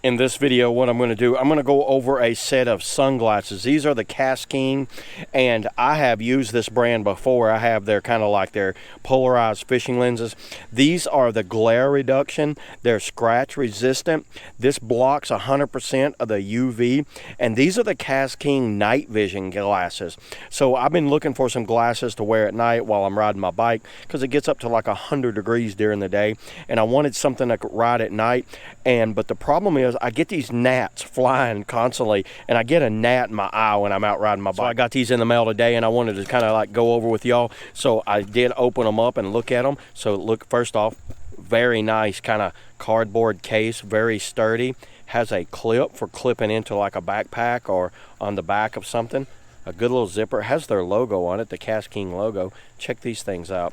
In this video, what I'm going to do, I'm going to go over a set of sunglasses. These are the KastKing, and I have used this brand before. I have their kind of like their polarized fishing lenses. These are the glare reduction. They're scratch resistant. This blocks 100% of the UV, and these are the KastKing night vision glasses. So I've been looking for some glasses to wear at night while I'm riding my bike, because it gets up to like 100 degrees during the day, and I wanted something I could ride at night. But the problem is I get these gnats flying constantly, and I get a gnat in my eye when I'm out riding my bike. So I got these in the mail today, and I wanted to kind of like go over with y'all. So I did open them up and look at them. So look, first off, very nice kind of cardboard case, very sturdy. Has a clip for clipping into like a backpack or on the back of something. A good little zipper. Has their logo on it, the KastKing logo. Check these things out.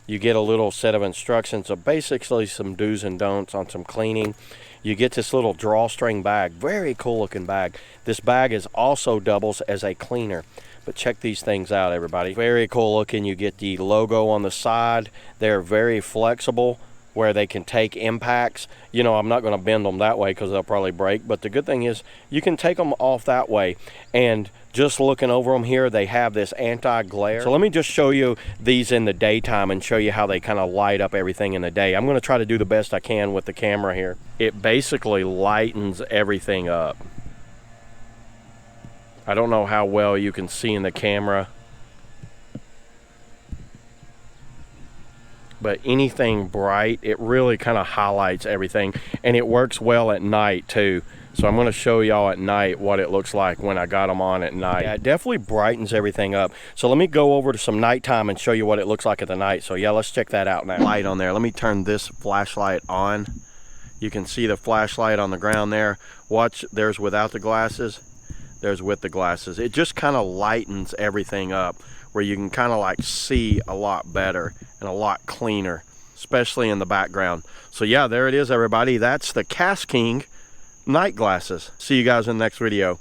You get a little set of instructions of basically some do's and don'ts on some cleaning. You get this little drawstring bag, very cool looking bag. This bag is also doubles as a cleaner. But check these things out, everybody. Very cool looking. You get the logo on the side. They're very flexible, where they can take impacts. You know, I'm not going to bend them that way because they'll probably break, but the good thing is you can take them off that way. And just looking over them here, they have this anti-glare. So let me just show you these in the daytime and show you how they kind of light up everything in the day. I'm going to try to do the best I can with the camera here. It basically lightens everything up. I don't know how well you can see in the camera, but anything bright, it really kind of highlights everything, and it works well at night too. So I'm going to show y'all at night what it looks like when I got them on at night. Yeah, it definitely brightens everything up. So let me go over to some nighttime and show you what it looks like at the night. So yeah, let's check that out now. Light on there. Let me turn this flashlight on. You can see the flashlight on the ground there. Watch, there's without the glasses, there's with the glasses. It just kind of lightens everything up, where you can kind of like see a lot better and a lot cleaner, especially in the background. So yeah, there it is, everybody. That's the KastKing night glasses. See you guys in the next video.